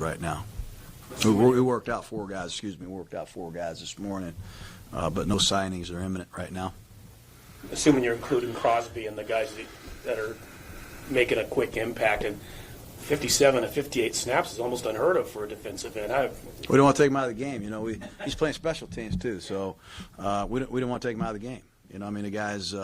right now. We worked out 4 guys. We worked out 4 guys this morning, but no signings are imminent right now. Assuming you're including Crosby and the guys that are making a quick impact, and 57 to 58 snaps is almost unheard of for a defensive end. We don't want to take him out of the game. He's playing special teams too, so we don't want to take him out of the game. The guy's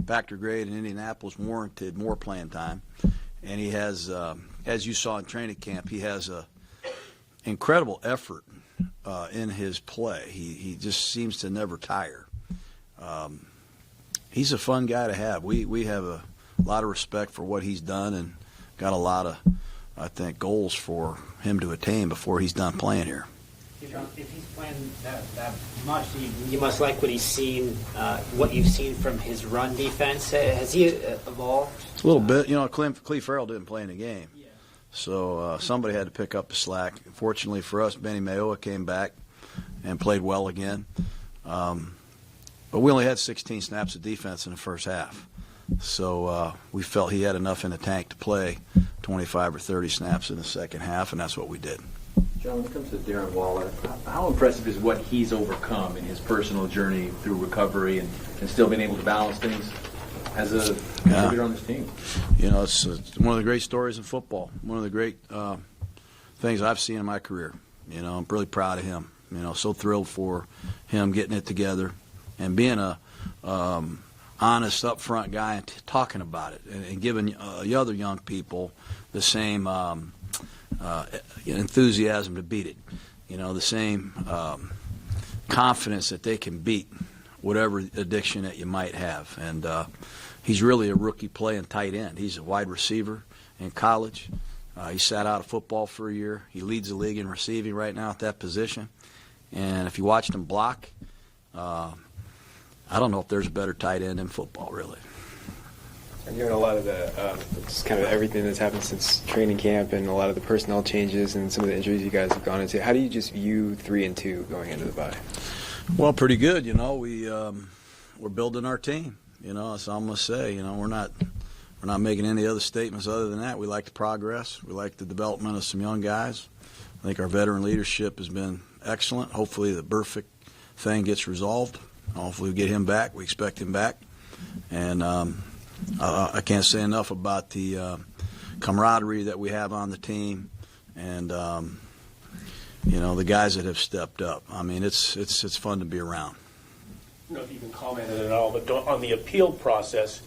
factor grade in Indianapolis warranted more playing time, and he has, as you saw in training camp, he has a incredible effort in his play. He just seems to never tire. He's a fun guy to have. We have a lot of respect for what he's done and got a lot of, I think, goals for him to attain before he's done playing here. If he's playing that much, you must like what he's seen, what you've seen from his run defense. Has he evolved? A little bit. Cleve Farrell didn't play in the game. Yeah. So somebody had to pick up the slack. Fortunately for us, Benny Mayowa came back and played well again. But we only had 16 snaps of defense in the first half. So we felt he had enough in the tank to play 25 or 30 snaps in the second half, and that's what we did. John, when it comes to Darren Waller, how impressive is what he's overcome in his personal journey through recovery and still being able to balance things as a contributor on this team? It's one of the great stories in football, one of the great things I've seen in my career. I'm really proud of him. So thrilled for him getting it together and being a honest, upfront guy and talking about it and giving the other young people the same enthusiasm to beat it. The same confidence that they can beat whatever addiction that you might have. And he's really a rookie playing tight end. He's a wide receiver in college. He sat out of football for a year. He leads the league in receiving right now at that position. And if you watched him block, I don't know if there's a better tight end in football, really. And given a lot of the just kind of everything that's happened since training camp and a lot of the personnel changes and some of the injuries you guys have gone into, how do you just view 3-2 going into the bye? Well, pretty good. We're building our team. That's all I'm gonna say. We're not making any other statements other than that. We like the progress. We like the development of some young guys. I think our veteran leadership has been excellent. Hopefully the Burfict thing gets resolved. Hopefully we get him back. We expect him back. And I can't say enough about the camaraderie that we have on the team and, the guys that have stepped up. It's fun to be around. I don't know if you can comment on it at all, but on the appeal process,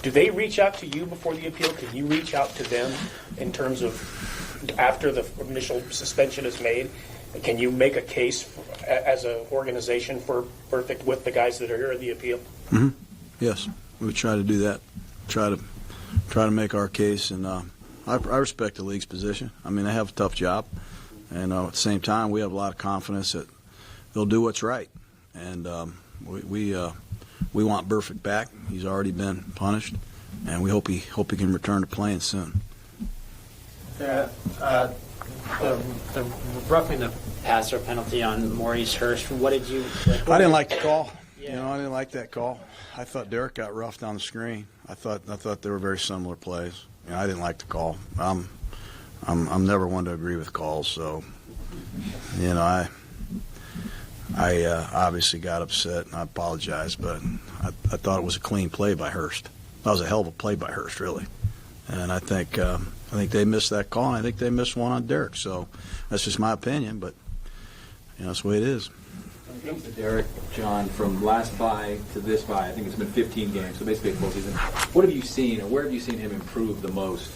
do they reach out to you before the appeal? Can you reach out to them in terms of after the initial suspension is made? Can you make a case as an organization for Burfict with the guys that are here at the appeal? Mm-hmm. Yes, we try to do that. Try to make our case, and I respect the league's position. They have a tough job, and at the same time, we have a lot of confidence that they'll do what's right. And we want Burfict back. He's already been punished, and we hope he can return to playing soon. The roughing the passer penalty on Maurice Hurst. What did you? I didn't like the call. Yeah. I didn't like that call. I thought Derek got roughed on the screen. I thought they were very similar plays. I didn't like the call. I'm never one to agree with calls, so I obviously got upset and I apologize, but I thought it was a clean play by Hurst. That was a hell of a play by Hurst, really. And I think they missed that call, and I think they missed one on Derek. So that's just my opinion, but that's the way it is. When it comes to Derek, John, from last bye to this bye, I think it's been 15 games, so basically a full season. What have you seen, or where have you seen him improve the most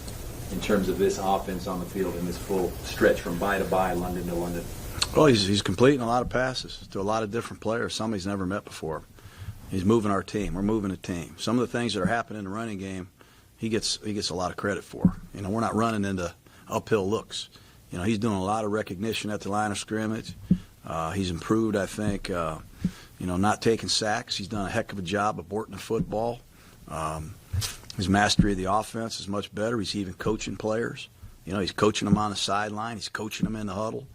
in terms of this offense on the field in this full stretch from bye to bye, London to London? Well, he's completing a lot of passes to a lot of different players, some he's never met before. He's moving our team. We're moving the team. Some of the things that are happening in the running game, he gets a lot of credit for. We're not running into uphill looks. He's doing a lot of recognition at the line of scrimmage. He's improved, I think, not taking sacks. He's done a heck of a job aborting the football. His mastery of the offense is much better. He's even coaching players. He's coaching them on the sideline. He's coaching them in the huddle.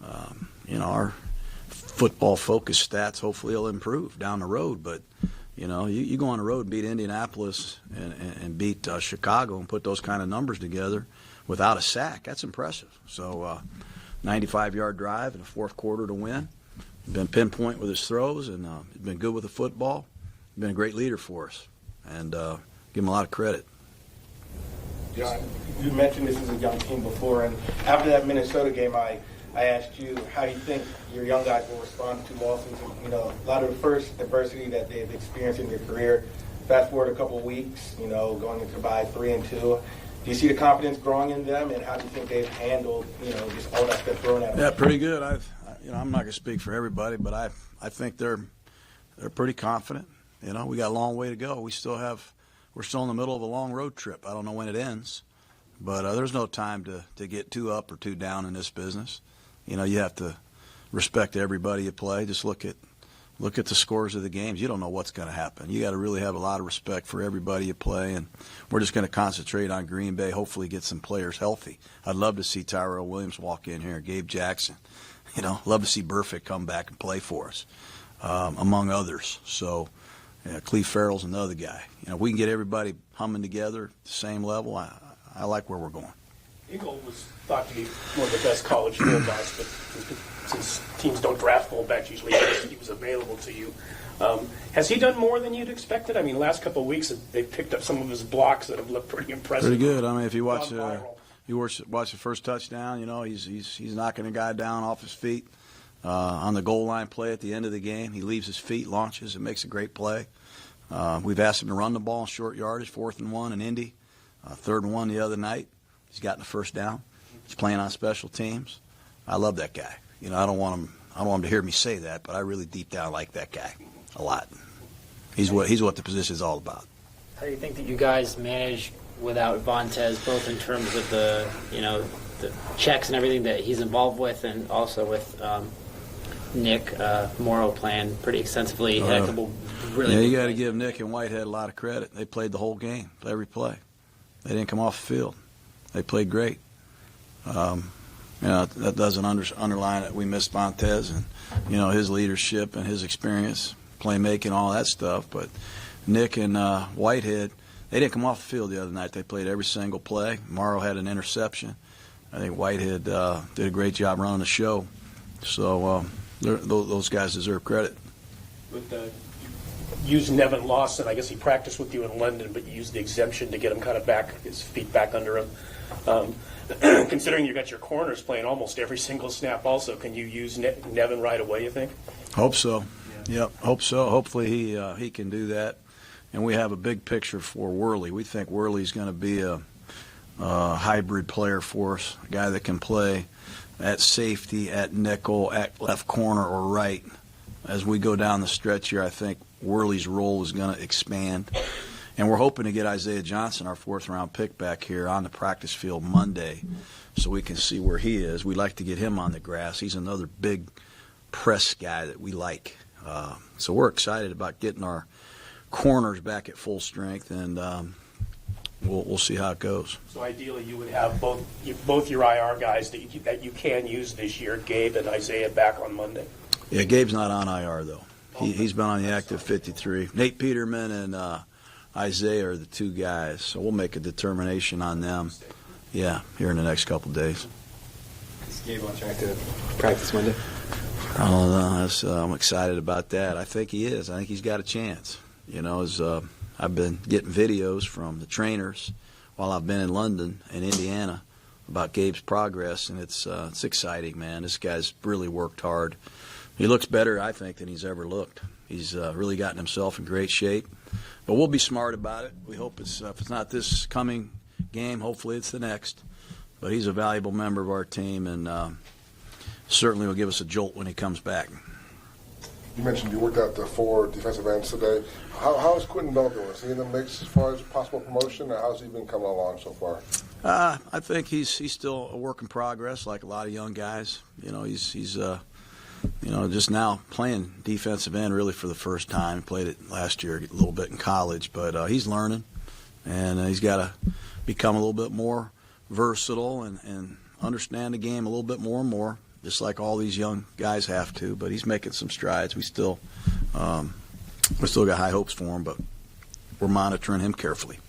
Our football-focused stats hopefully will improve down the road. But, you go on the road and beat Indianapolis and beat Chicago and put those kind of numbers together. without a sack. That's impressive. So 95-yard drive in the fourth quarter to win. He's been pinpoint with his throws, and he's been good with the football. He's been a great leader for us, and give him a lot of credit. Jon, you mentioned this is a young team before, and after that Minnesota game, I asked you how you think your young guys will respond to losses. You know, a lot of the first adversity that they've experienced in their career. Fast forward a couple of weeks, you know, going into bye 3-2. Do you see the confidence growing in them, and how do you think they've handled, you know, just all that stuff thrown at them? Yeah, pretty good. I'm not going to speak for everybody, but I think they're pretty confident. You know, we got a long way to go. We're still in the middle of a long road trip. I don't know when it ends, but there's no time to get too up or too down in this business. You know, you have to respect everybody you play. Just look at the scores of the games. You don't know what's going to happen. You got to really have a lot of respect for everybody you play, and we're just going to concentrate on Green Bay, hopefully get some players healthy. I'd love to see Tyrell Williams walk in here, Gabe Jackson. You know, love to see Burfict come back and play for us, among others. So, Cleve Farrell's another guy. You know, we can get everybody humming together at the same level. I like where we're going. Ingle was thought to be one of the best college fullbacks, but since teams don't draft fullbacks usually, he was available to you. Has he done more than you'd expected? I mean, the last couple of weeks they've picked up some of his blocks that have looked pretty impressive. Pretty good. I mean, if you watch the first touchdown, you know, he's knocking a guy down off his feet. On the goal line play at the end of the game, he leaves his feet, launches, and makes a great play. We've asked him to run the ball in short yardage, 4th and 1 in Indy, 3rd and 1 the other night. He's gotten the first down. He's playing on special teams. I love that guy. You know, I don't want him to hear me say that, but I really deep down like that guy a lot. He's what the position is all about. How do you think that you guys manage without Vontaze, both in terms of the checks and everything that he's involved with, and also with Nick Morrow playing pretty extensively? Had a couple really yeah, you got to give Nick and Whitehead a lot of credit. They played the whole game, every play. They didn't come off the field. They played great. You know, that doesn't underline that we missed Vontaze and, you know, his leadership and his experience, playmaking, all that stuff. But Nick and Whitehead, they didn't come off the field the other night. They played every single play. Morrow had an interception. I think Whitehead did a great job running the show. So those guys deserve credit. You used Nevin Lawson. I guess he practiced with you in London, but you used the exemption to get him kind of back, his feet back under him. Considering you got your corners playing almost every single snap also, can you use Nevin right away, you think? Hope so. Yep, hope so. Hopefully he can do that. And we have a big picture for Worley. We think Worley's going to be a hybrid player for us, a guy that can play at safety, at nickel, at left corner or right. As we go down the stretch here, I think Worley's role is going to expand. And we're hoping to get Isaiah Johnson, our 4th-round pick, back here on the practice field Monday so we can see where he is. We'd like to get him on the grass. He's another big press guy that we like. So we're excited about getting our corners back at full strength, and we'll see how it goes. So ideally you would have both your IR guys that you can use this year, Gabe and Isaiah, back on Monday? Yeah, Gabe's not on IR, though. He's been on the active 53. Nate Peterman and Isaiah are the two guys, so we'll make a determination on them, here in the next couple of days. Is Gabe on track to practice Monday? I don't know. I'm excited about that. I think he is. I think he's got a chance. You know, I've been getting videos from the trainers while I've been in London and Indiana about Gabe's progress, and it's exciting, man. This guy's really worked hard. He looks better, I think, than he's ever looked. He's really gotten himself in great shape. But we'll be smart about it. We hope if it's not this coming game, hopefully it's the next. But he's a valuable member of our team, and certainly will give us a jolt when he comes back. You mentioned you worked out the 4 defensive ends today. How is Quentin Bell doing? Is he in the mix as far as possible promotion, or how's he been coming along so far? I think he's still a work in progress, like a lot of young guys. You know, he's just now playing defensive end really for the first time. He played it last year a little bit in college, but he's learning, and he's got to become a little bit more versatile and understand the game a little bit more and more, just like all these young guys have to. But he's making some strides. We still got high hopes for him, but we're monitoring him carefully.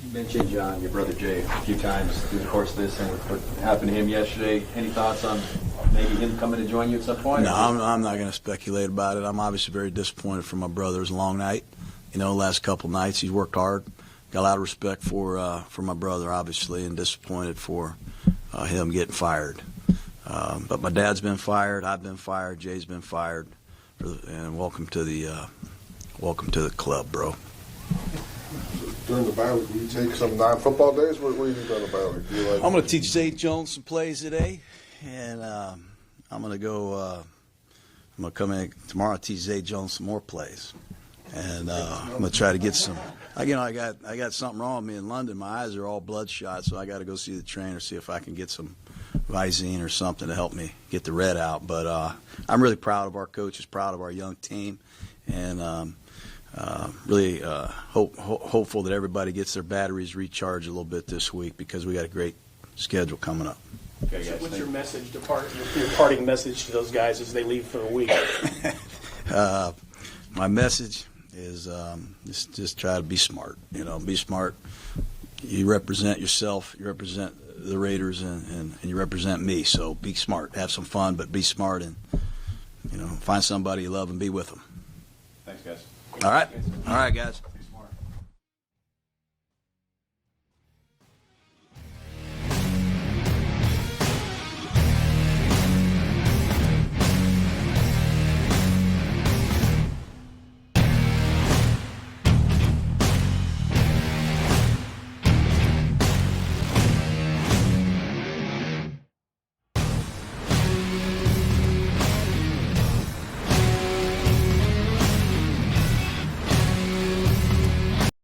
You mentioned, John, your brother Jay a few times through the course of this, and what happened to him yesterday. Any thoughts on maybe him coming to join you at some point? No, I'm not going to speculate about it. I'm obviously very disappointed for my brother. It was a long night. Last couple nights he's worked hard. Got a lot of respect for my brother, obviously, and disappointed for him getting fired. But my dad's been fired. I've been fired. Jay's been fired. And welcome to the club, bro. During the bye week, will you take some non-football days? What do you do during the bye week? Do you I'm going to teach Zay Jones some plays today, and I'm going to go. I'm going to come in tomorrow and teach Zay Jones some more plays, and I'm going to try to get some. I got something wrong with me in London. My eyes are all bloodshot, so I got to go see the trainer, see if I can get some Visine or something to help me get the red out. But I'm really proud of our coaches, proud of our young team, and really hopeful that everybody gets their batteries recharged a little bit this week because we got a great schedule coming up. Okay, guys, What's your message to your parting message to those guys as they leave for the week? My message is just try to be smart. Be smart. You represent yourself. You represent the Raiders, and you represent me. So be smart. Have some fun, but be smart, and find somebody you love and be with them. Thanks, guys. All right, guys.